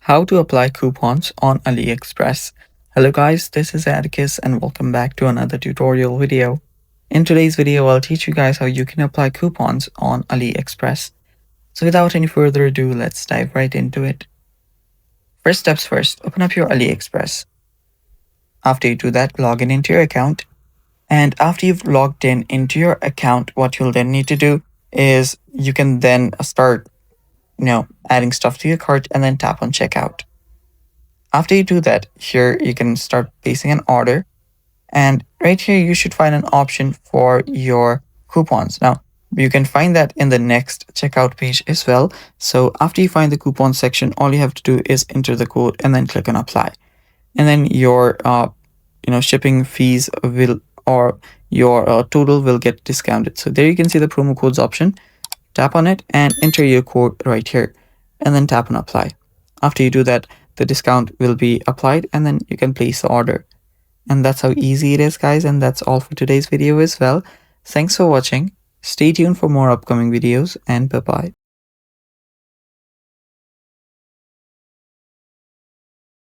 How to apply coupons on AliExpress. Hello guys, this is Atticus and welcome back to another tutorial video. In today's video, I'll teach you guys how you can apply coupons on AliExpress. So without any further ado, let's dive right into it. First steps first, open up your AliExpress. After you do that, log in into your account. And after you've logged in into your account, what you'll then need to do is you can then start adding stuff to your cart and then tap on checkout. After you do that, here you can start placing an order, and right here you should find an option for your coupons. Now you can find that in the next checkout page as well. So after you find the coupon section, all you have to do is enter the code and then click on apply, and then your shipping fees will or your total will get discounted. So there you can see the promo codes option. Tap on it and enter your code right here and then tap on apply. After you do that, the discount will be applied and then you can place the order. And that's how easy it is, guys. And that's all for today's video as well. Thanks for watching. Stay tuned for more upcoming videos and bye-bye.